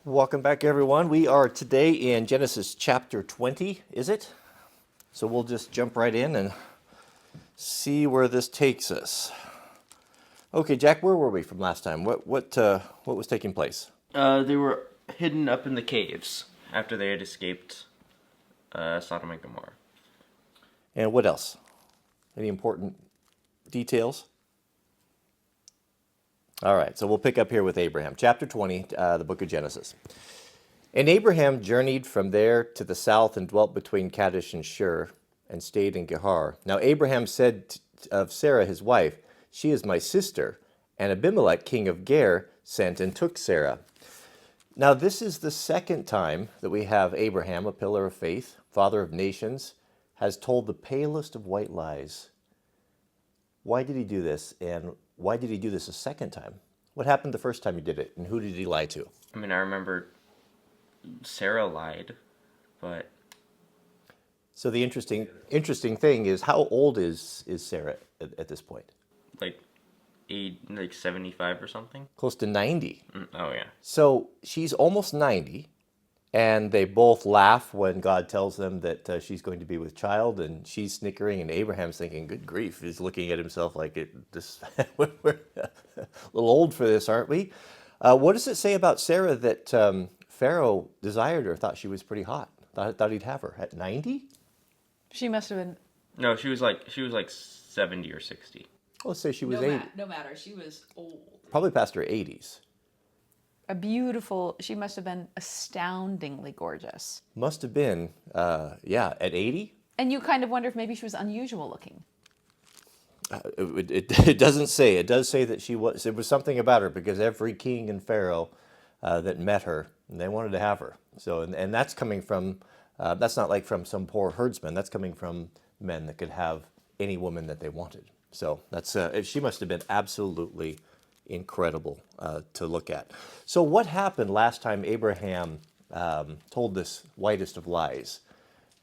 Welcome back, everyone. We are today in Genesis chapter 20, is it? So we'll just jump right in and see where this takes us. Okay, Jack, where were we from last time? What was taking place? They were hidden up in the caves after they had escaped Sodom and Gomorrah. And what else? Any important details? All right, so we'll pick up here with Abraham. Chapter 20, the book of Genesis. And Abraham journeyed from there to the south and dwelt between Kadesh and Shur and stayed in Gerar. Now Abraham said of Sarah his wife, "She is my sister." And Abimelech, king of Ger, sent and took Sarah. Now this is the second time that we have Abraham, a pillar of faith, father of nations, has told the palest of white lies. Why did he do this? And why did he do this a second time? What happened the first time he did it? And who did he lie to? I mean, I remember Sarah lied, but So the interesting thing is, how old is Sarah at this point? like 75 or something. Close to 90. Oh yeah. So she's almost 90, and they both laugh when God tells them that she's going to be with child, and she's snickering, and Abraham's thinking, "Good grief!" He's looking at himself like, we're a little old for this, aren't we?" What does it say about Sarah that Pharaoh desired her, thought she was pretty hot, thought he'd have her at 90? She must have been. No, she was like 70 or 60. Let's say she was No, 80, no matter. She was old. probably past her 80s. A beautiful. She must have been astoundingly gorgeous. Must have been, yeah, at 80. And you kind of wonder if maybe she was unusual looking. It doesn't say. It does say that she was. There was something about her because every king and pharaoh that met her, they wanted to have her. So, and that's coming from. That's not like from some poor herdsman. That's coming from men that could have any woman that they wanted. So that's. She must have been absolutely incredible to look at. So what happened last time Abraham told this whitest of lies,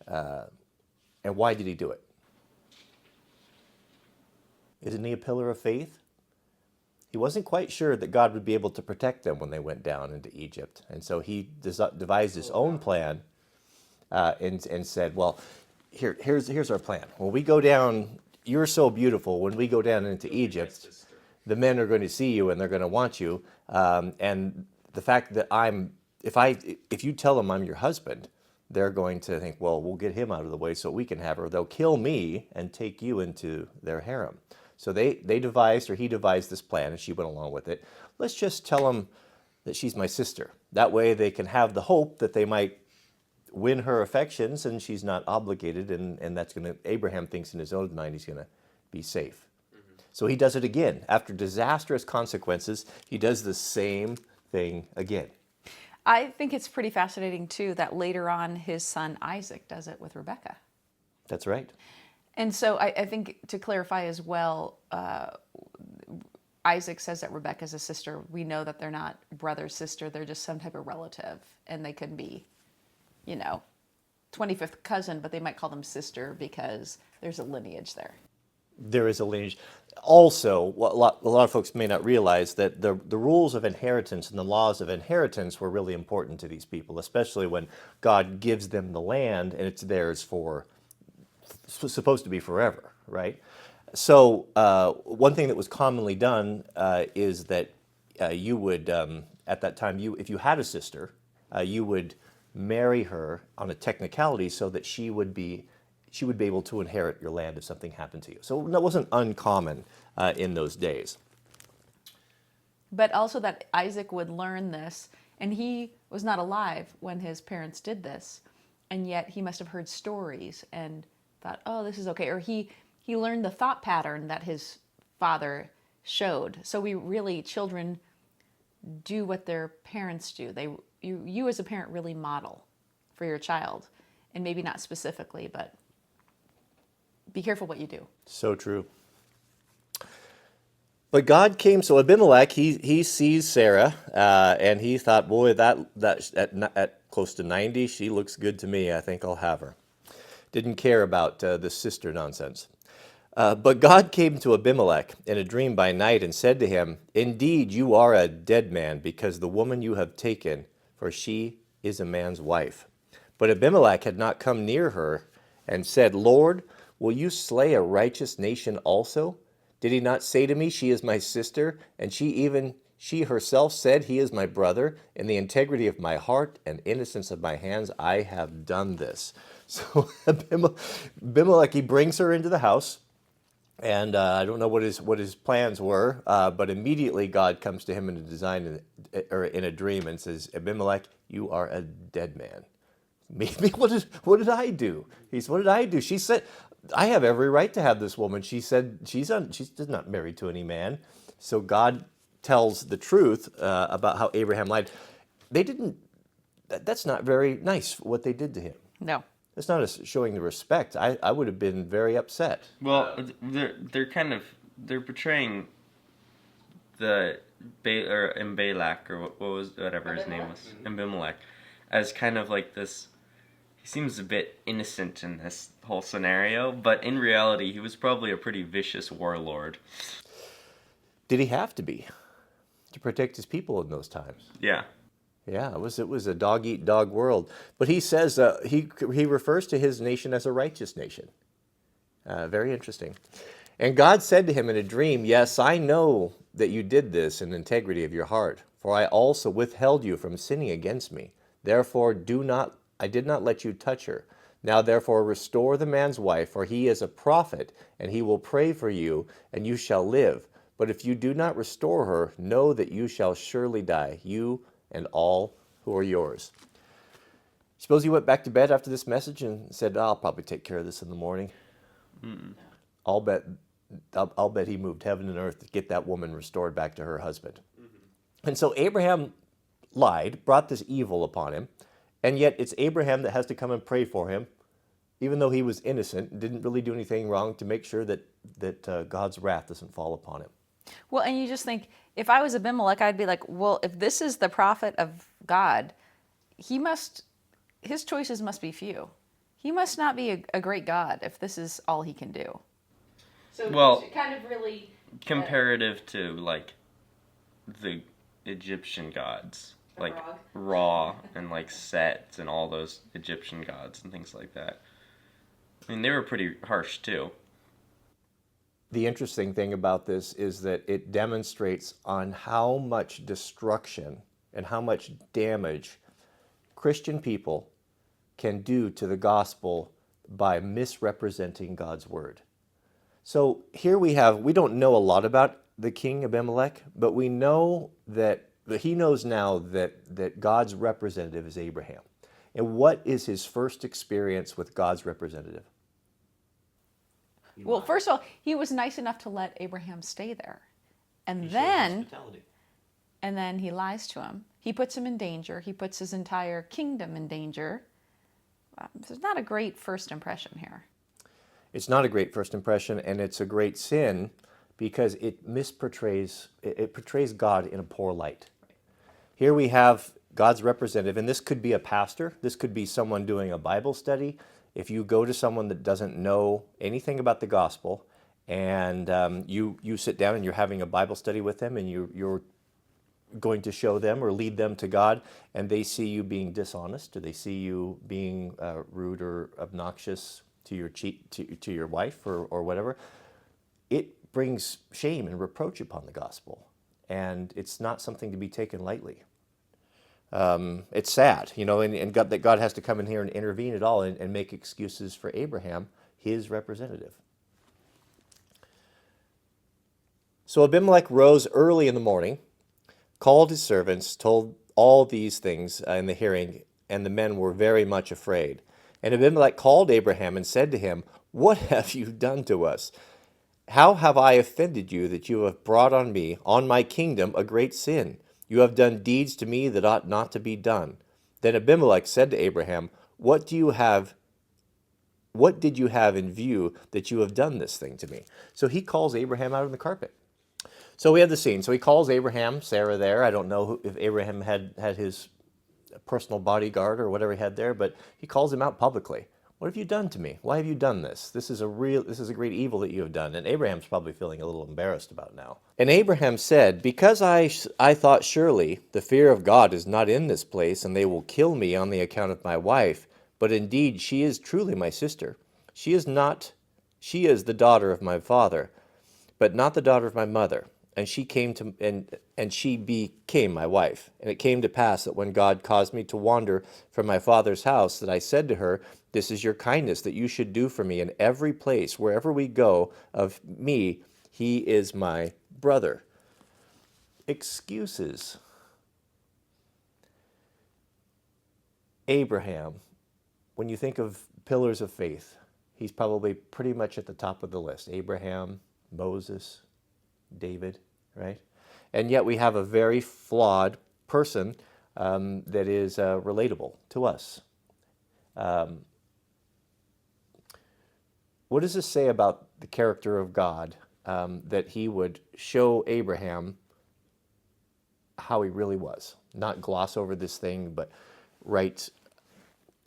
and why did he do it? Isn't he a pillar of faith? He wasn't quite sure that God would be able to protect them when they went down into Egypt. And so he devised his own plan and said, well, here's our plan. When we go down, you're so beautiful. When we go down into Egypt, the men are going to see you and they're going to want you. And the fact that if you tell them I'm your husband, they're going to think, well, we'll get him out of the way so we can have her. They'll kill me and take you into their harem. So he devised this plan, and she went along with it. Let's just tell them that she's my sister. That way they can have the hope that they might win her affections, and she's not obligated, and that's going to, Abraham thinks in his own mind he's going to be safe. So he does it again. After disastrous consequences, he does the same thing again. I think it's pretty fascinating too that later on his son Isaac does it with Rebecca. That's right. And so I think to clarify as well, Isaac says that Rebecca's a sister. We know that they're not brother, sister. They're just some type of relative. And they could be, 25th cousin, but they might call them sister because there's a lineage there. There is a lineage. Also, a lot of folks may not realize that the rules of inheritance and the laws of inheritance were really important to these people, especially when God gives them the land and it's theirs supposed to be forever, right? So one thing that was commonly done is that you would, at that time, if you had a sister, you would marry her on a technicality so that she would be able to inherit your land if something happened to you. So that wasn't uncommon in those days. But also that Isaac would learn this, and he was not alive when his parents did this, and yet he must have heard stories and thought, oh, this is okay. Or he learned the thought pattern that his father showed. So children do what their parents do. You as a parent really model for your child, and maybe not specifically, but be careful what you do. So true. But God came, so Abimelech, he sees Sarah, and he thought, boy, that at close to 90, she looks good to me. I think I'll have her. Didn't care about the sister nonsense. But God came to Abimelech in a dream by night and said to him, "Indeed, you are a dead man, because the woman you have taken for she is a man's wife. But Abimelech had not come near her, and said, Lord, will you slay a righteous nation also? Did he not say to me, she is my sister, and she herself said, he is my brother? In the integrity of my heart and innocence of my hands, I have done this. So Abimelech, he brings her into the house, and I don't know what his plans were, but immediately God comes to him in a dream and says, Abimelech, you are a dead man. Maybe what did I do? He said, what did I do? She said, I have every right to have this woman. She said she's not married to any man. So God tells the truth about how Abraham lied. That's not very nice what they did to him. No. That's not showing the respect. I would have been very upset. Well, they're portraying the Abimelech, or whatever his name was, Abimelech, as kind of like this. He seems a bit innocent in this whole scenario, but in reality, he was probably a pretty vicious warlord. Did he have to be to protect his people in those times? Yeah. Yeah, it was a dog eat dog world. But he says he refers to his nation as a righteous nation. Very interesting. And God said to him in a dream, yes, I know that you did this in integrity of your heart, for I also withheld you from sinning against me. Therefore I did not let you touch her. Now therefore restore the man's wife, for he is a prophet, and he will pray for you, and you shall live. But if you do not restore her, know that you shall surely die, you and all who are yours. Suppose he went back to bed after this message and said, I'll probably take care of this in the morning. I'll bet he moved heaven and earth to get that woman restored back to her husband. And so Abraham lied, brought this evil upon him, and yet it's Abraham that has to come and pray for him, even though he was innocent, didn't really do anything wrong, to make sure that God's wrath doesn't fall upon him. Well, and you just think, if I was Abimelech, I'd be like, well, if this is the prophet of God, his choices must be few. He must not be a great God if this is all he can do. So well, kind of really comparative to like the Egyptian gods, like Ra and like Set and all those Egyptian gods and things like that. I mean, they were pretty harsh too. The interesting thing about this is that it demonstrates on how much destruction and how much damage Christian people can do to the gospel by misrepresenting God's word. So here we don't know a lot about the king Abimelech, but we know that he knows now that God's representative is Abraham. And what is his first experience with God's representative? Well, first of all, he was nice enough to let Abraham stay there. And then he lies to him. He puts him in danger. He puts his entire kingdom in danger. It's not a great first impression here. It's not a great first impression, and it's a great sin because it portrays God in a poor light. Here we have God's representative, and this could be a pastor. This could be someone doing a Bible study. If you go to someone that doesn't know anything about the gospel, and you sit down and you're having a Bible study with them, and you're going to show them or lead them to God, and they see you being dishonest, or they see you being rude or obnoxious to your wife or whatever, it brings shame and reproach upon the gospel, and it's not something to be taken lightly. It's sad, and that God has to come in here and intervene at all and make excuses for Abraham, his representative. So Abimelech rose early in the morning, called his servants, told all these things in the hearing, and the men were very much afraid. And Abimelech called Abraham and said to him, "What have you done to us? How have I offended you that you have brought on me, on my kingdom, a great sin? You have done deeds to me that ought not to be done." Then Abimelech said to Abraham, What did you have in view that you have done this thing to me? So he calls Abraham out on the carpet. So we have the scene. So he calls Abraham, Sarah there. I don't know if Abraham had his personal bodyguard or whatever he had there, but he calls him out publicly. What have you done to me? Why have you done this? This is a great evil that you have done. And Abraham's probably feeling a little embarrassed about now. And Abraham said, because I thought surely the fear of God is not in this place, and they will kill me on the account of my wife. But indeed, she is truly my sister. She is the daughter of my father, but not the daughter of my mother. And she became my wife. And it came to pass that when God caused me to wander from my father's house, that I said to her, this is your kindness that you should do for me in every place, wherever we go of me, he is my brother. Excuses. Abraham, when you think of pillars of faith, he's probably pretty much at the top of the list. Abraham, Moses, David, right? And yet we have a very flawed person that is relatable to us. What does this say about the character of God, that he would show Abraham how he really was? Not gloss over this thing, but write.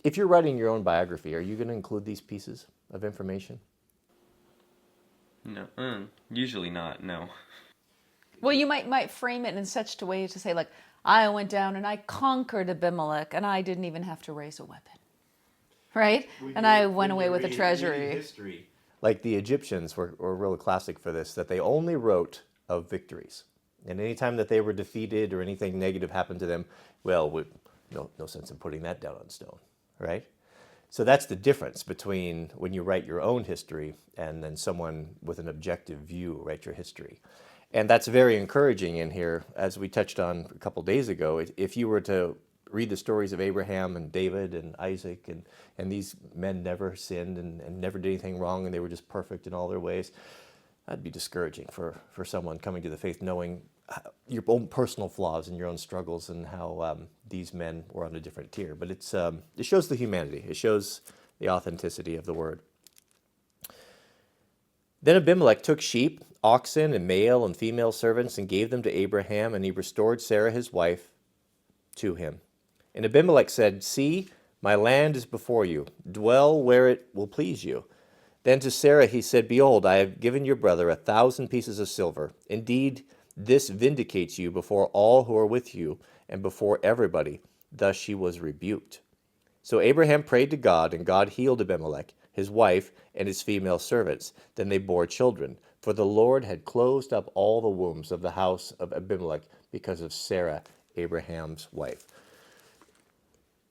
If you're writing your own biography, are you going to include these pieces of information? No, usually not, no. Well, you might frame it in such a way to say, like, I went down and I conquered Abimelech, and I didn't even have to raise a weapon. Right? And I went away with a treasury. Like the Egyptians were real classic for this, that they only wrote of victories. And anytime that they were defeated or anything negative happened to them, well, no sense in putting that down on stone, right? So that's the difference between when you write your own history and then someone with an objective view write your history. And that's very encouraging in here, as we touched on a couple days ago. If you were to read the stories of Abraham and David and Isaac, and these men never sinned and never did anything wrong, and they were just perfect in all their ways, that'd be discouraging for someone coming to the faith, knowing your own personal flaws and your own struggles and how these men were on a different tier. But it shows the humanity. It shows the authenticity of the word. Then Abimelech took sheep, oxen, and male and female servants and gave them to Abraham, and he restored Sarah his wife to him. And Abimelech said, see, my land is before you. Dwell where it will please you. Then to Sarah he said, behold, I have given your brother 1,000 pieces of silver. Indeed, this vindicates you before all who are with you and before everybody. Thus she was rebuked. So Abraham prayed to God, and God healed Abimelech, his wife, and his female servants. Then they bore children, for the Lord had closed up all the wombs of the house of Abimelech because of Sarah, Abraham's wife.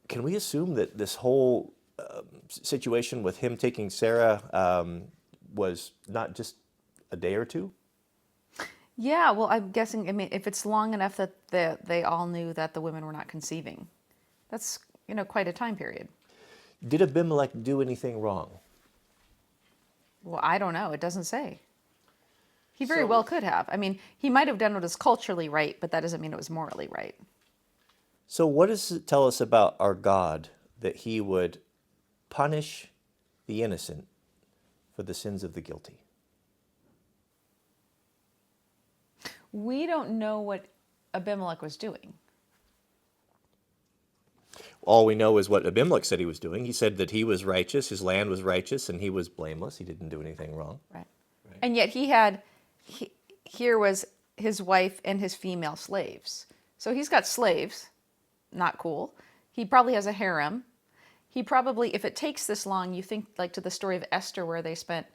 Can we assume that this whole situation with him taking Sarah was not just a day or two? Yeah, well, I'm guessing, I mean, if it's long enough that they all knew that the women were not conceiving, that's, quite a time period. Did Abimelech do anything wrong? Well, I don't know. It doesn't say. He very well could have. I mean, he might have done what is culturally right, but that doesn't mean it was morally right. So what does it tell us about our God that he would punish the innocent for the sins of the guilty? We don't know what Abimelech was doing. All we know is what Abimelech said he was doing. He said that he was righteous, his land was righteous, and he was blameless. He didn't do anything wrong. Right. And yet here was his wife and his female slaves. So he's got slaves, not cool. He probably has a harem. He probably, if it takes this long, you think like to the story of Esther where they spent,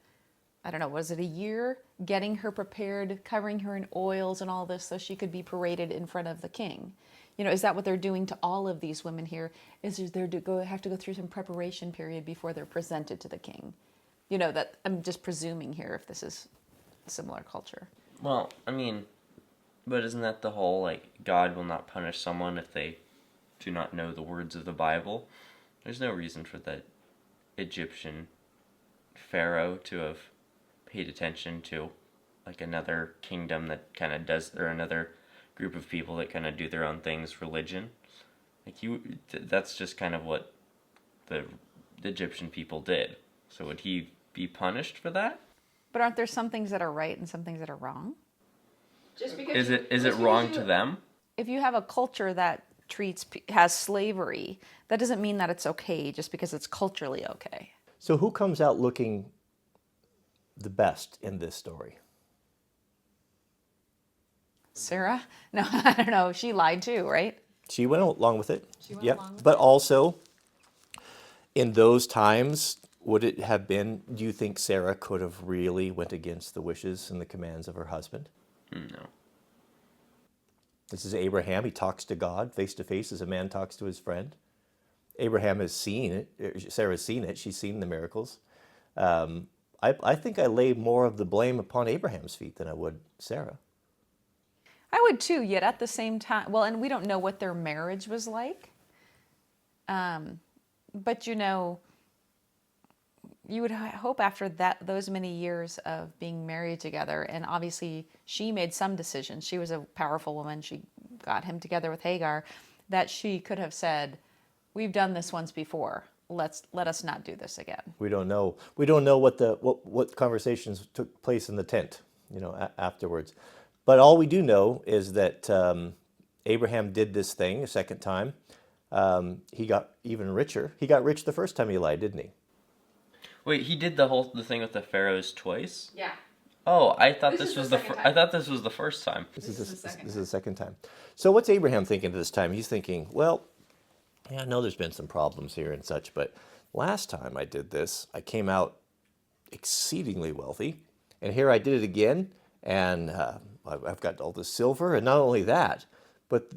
I don't know, was it a year getting her prepared, covering her in oils and all this so she could be paraded in front of the king? Is that what they're doing to all of these women here? Is they're have to go through some preparation period before they're presented to the king? That I'm just presuming here if this is a similar culture. Well, I mean, but isn't that the whole, God will not punish someone if they do not know the words of the Bible? There's no reason for the Egyptian pharaoh to have paid attention to, another kingdom that kind of does, or another group of people that kind of do their own things, religion. That's just kind of what the Egyptian people did. So would he be punished for that? But aren't there some things that are right and some things that are wrong? Is it wrong to them? If you have a culture that has slavery, that doesn't mean that it's okay just because it's culturally okay. So who comes out looking the best in this story? Sarah? No, I don't know. She lied too, right? She went along with it. She went Yep. along with But it. also, in those times, would it have been, do you think Sarah could have really went against the wishes and the commands of her husband? No. This is Abraham. He talks to God face to face as a man talks to his friend. Abraham has seen it. Sarah's seen it. She's seen the miracles. I think I lay more of the blame upon Abraham's feet than I would Sarah. I would too, yet at the same time, well, and we don't know what their marriage was like. But you would hope after those many years of being married together, and obviously she made some decisions. She was a powerful woman. She got him together with Hagar, that she could have said, "We've done this once before. Let us not do this again." We don't know. We don't know what conversations took place in the tent, afterwards. But all we do know is that Abraham did this thing a second time. He got even richer. He got rich the first time he lied, didn't he? Wait, he did the thing with the pharaohs twice? Yeah. Oh, I thought This this is was the the second I time. thought this was the first time. This is the second time. So what's Abraham thinking this time? He's thinking, well, yeah, I know there's been some problems here and such, but last time I did this, I came out exceedingly wealthy, and here I did it again, and I've got all this silver, and not only that, but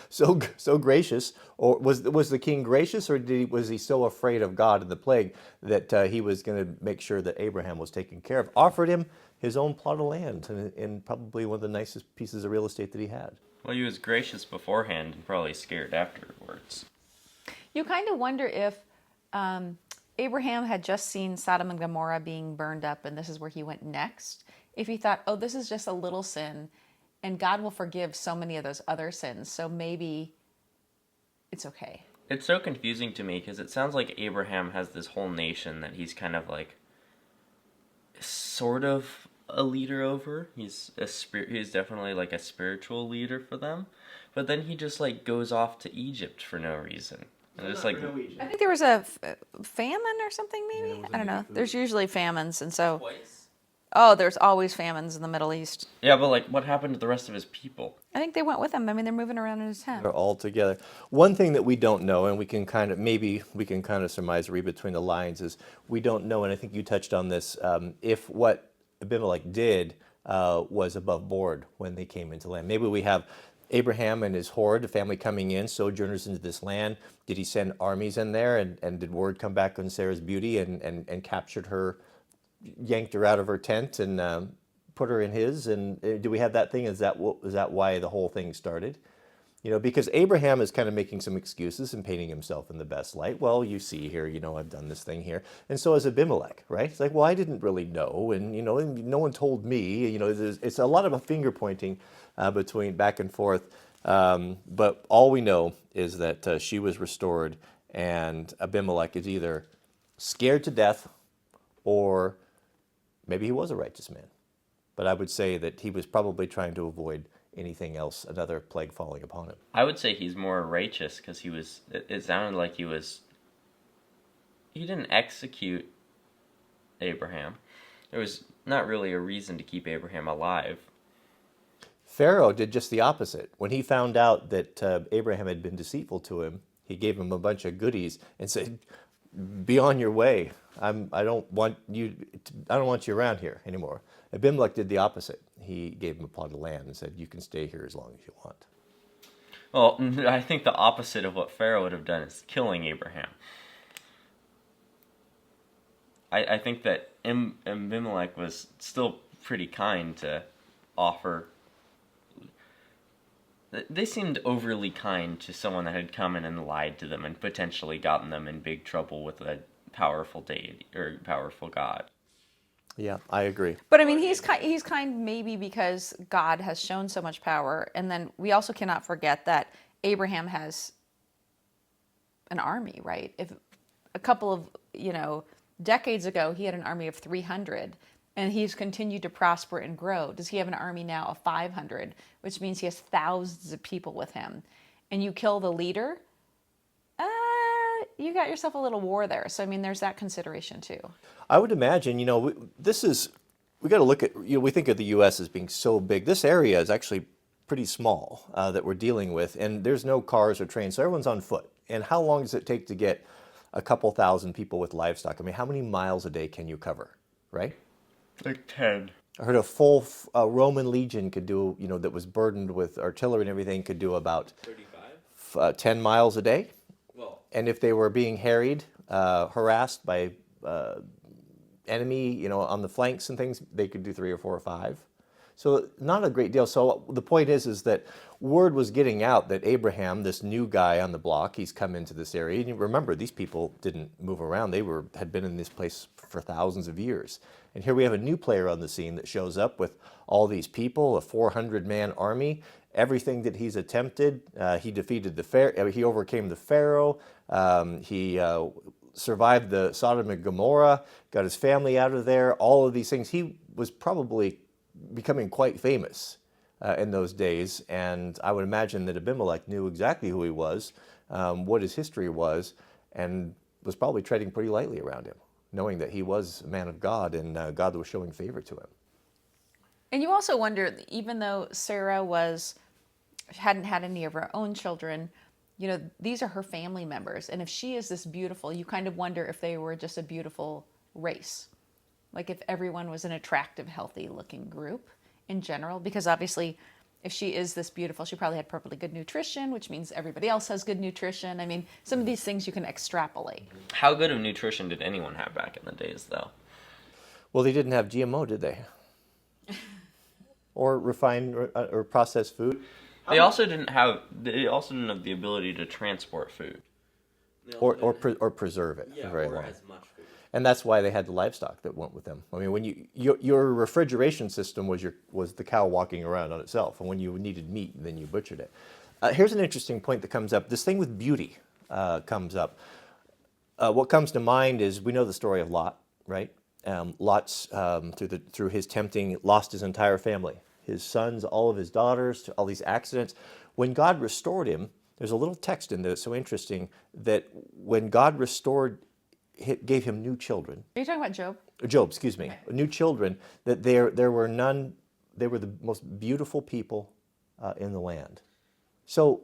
so gracious. Or was the king gracious, or was he so afraid of God and the plague that he was going to make sure that Abraham was taken care of? Offered him his own plot of land and probably one of the nicest pieces of real estate that he had. Well, he was gracious beforehand and probably scared afterwards. You kind of wonder if Abraham had just seen Sodom and Gomorrah being burned up, and this is where he went next. If he thought, oh, this is just a little sin, and God will forgive so many of those other sins, so maybe it's okay. It's so confusing to me because it sounds like Abraham has this whole nation that he's kind of like sort of a leader over. He's definitely like a spiritual leader for them. But then he just like goes off to Egypt for no reason. And it's like I think there was a famine or something, maybe? I don't know. There's usually famines, and so... twice. Oh, there's always famines in the Middle East. Yeah, but like what happened to the rest of his people? I think they went with him. I mean, they're moving around in his tent. They're all together. One thing that we don't know, and we can kind of surmise, read between the lines, is we don't know, and I think you touched on this, if what Abimelech did was above board when they came into land. Maybe we have Abraham and his horde, a family coming in, sojourners into this land. Did he send armies in there, and did word come back on Sarah's beauty and captured her, yanked her out of her tent and put her in his? And do we have that thing? Is that why the whole thing started? Because Abraham is kind of making some excuses and painting himself in the best light. Well, you see here, I've done this thing here. And so is Abimelech, right? It's like, well, I didn't really know. And, no one told me. It's a lot of a finger pointing between back and forth. But all we know is that she was restored, and Abimelech is either scared to death or maybe he was a righteous man. But I would say that he was probably trying to avoid anything else, another plague falling upon him. I would say he's more righteous because it sounded like he didn't execute Abraham. There was not really a reason to keep Abraham alive. Pharaoh did just the opposite. When he found out that Abraham had been deceitful to him, he gave him a bunch of goodies and said, "Be on your way. I don't want you around here anymore." Abimelech did the opposite. He gave him a plot of land and said, "You can stay here as long as you want." Well, I think the opposite of what Pharaoh would have done is killing Abraham. I think that Abimelech was still pretty kind to offer. They seemed overly kind to someone that had come in and lied to them and potentially gotten them in big trouble with a powerful deity or powerful God. Yeah, I agree. But I mean, he's kind maybe because God has shown so much power, and then we also cannot forget that Abraham has an army, right? If a couple of decades ago he had an army of 300, and he's continued to prosper and grow. Does he have an army now of 500, which means he has thousands of people with him? And you kill the leader, you got yourself a little war there. So, I mean, there's that consideration too. I would imagine, we got to look at, we think of the U.S. as being so big. This area is actually pretty small that we're dealing with, and there's no cars or trains, so everyone's on foot. And how long does it take to get a couple thousand people with livestock? I mean, how many miles a day can you cover, right? Like 10. I heard a full Roman legion could do, that was burdened with artillery and everything, could do about 10 miles a day. Well, And if they were being harried, harassed by enemy, on the flanks and things, they could do 3 or 4 or 5. So not a great deal. So the point is that word was getting out that Abraham, this new guy on the block, he's come into this area. And you remember, these people didn't move around. They had been in this place for thousands of years. And here we have a new player on the scene that shows up with all these people, a 400-man army. Everything that he's attempted, he defeated he overcame the Pharaoh. He survived the Sodom and Gomorrah, got his family out of there. All of these things. He was probably becoming quite famous in those days, and I would imagine that Abimelech knew exactly who he was, what his history was, and was probably treading pretty lightly around him, knowing that he was a man of God and God was showing favor to him. And you also wonder, even though Sarah hadn't had any of her own children, these are her family members, and if she is this beautiful, you kind of wonder if they were just a beautiful race. Like if everyone was an attractive, healthy-looking group in general, because obviously if she is this beautiful, she probably had perfectly good nutrition, which means everybody else has good nutrition. I mean, some of these things you can extrapolate. How good of nutrition did anyone have back in the days, though? Well, they didn't have GMO, did they? Or refined or processed food? They also didn't have the ability to transport food. Or preserve it for very long. as much food. And that's why they had the livestock that went with them. I mean, when your refrigeration system was the cow walking around on itself, and when you needed meat, then you butchered it. Here's an interesting point that comes up. This thing with beauty comes up. What comes to mind is, we know the story of Lot, right? Lot's through his tempting lost his entire family, his sons, all of his daughters, to all these accidents. When God restored him, there's a little text in there that's so interesting that when God gave him new children. Are you talking about Job? Job, excuse me. Okay. New children, that there were none, they were the most beautiful people in the land. So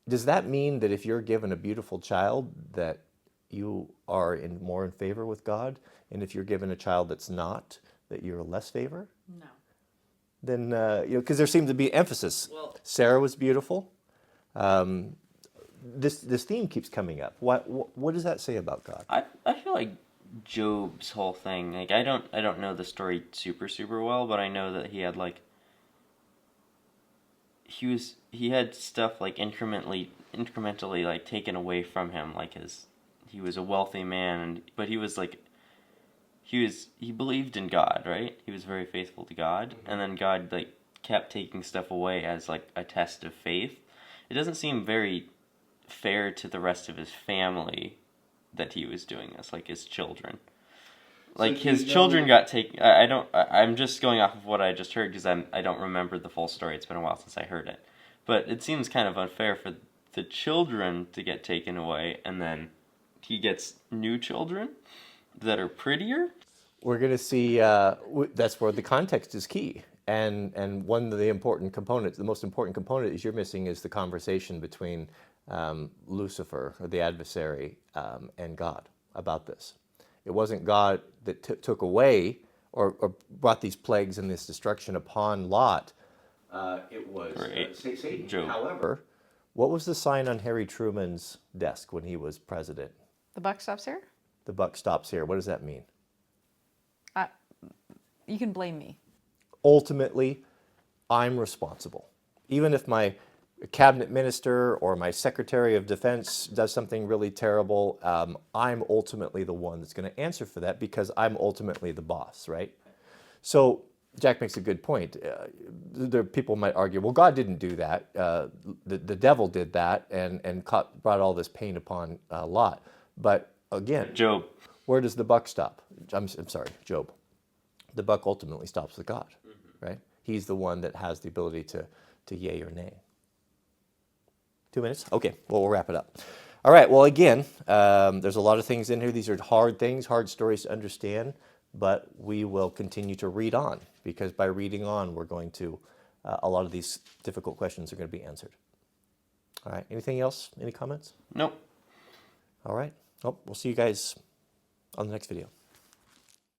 does that mean that if you're given a beautiful child that you are more in favor with God? And if you're given a child that's not, that you're less favor? No. Then, because there seemed to be emphasis. Well, Sarah was beautiful. This theme keeps coming up. What does that say about God? I feel like Job's whole thing, like I don't know the story super well, but I know that he had he had stuff like incrementally like taken away from him, like he was a wealthy man, but he was like he believed in God, right? He was very faithful to God, and then God like kept taking stuff away as like a test of faith. It doesn't seem very fair to the rest of his family that he was doing this, like his children. Like his children got taken. I'm just going off of what I just heard because I don't remember the full story. It's been a while since I heard it, but it seems kind of unfair for the children to get taken away, and then he gets new children that are prettier. We're going to see. That's where the context is key. And one of the important components, the most important component is you're missing, is the conversation between Lucifer, or the adversary, and God about this. It wasn't God that took away or brought these plagues and this destruction upon Lot. It was Satan. Job. However, what was the sign on Harry Truman's desk when he was president? The buck stops here? The buck stops here. What does that mean? You can blame me. Ultimately, I'm responsible. Even if my cabinet minister or my secretary of defense does something really terrible, I'm ultimately the one that's going to answer for that because I'm ultimately the boss, right? So Jack makes a good point. People might argue, well, God didn't do that. The devil did that and brought all this pain upon Lot. But again, Job. Where does the buck stop? I'm sorry, Job. The buck ultimately stops with God, right? He's the one that has the ability to yay or nay. 2 minutes? Okay, well, we'll wrap it up. All right, well, again, there's a lot of things in here. These are hard things, hard stories to understand, but we will continue to read on, because by reading on, we're going to, a lot of these difficult questions are going to be answered. All right, anything else? Any comments? Nope. All right, well, we'll see you guys on the next video.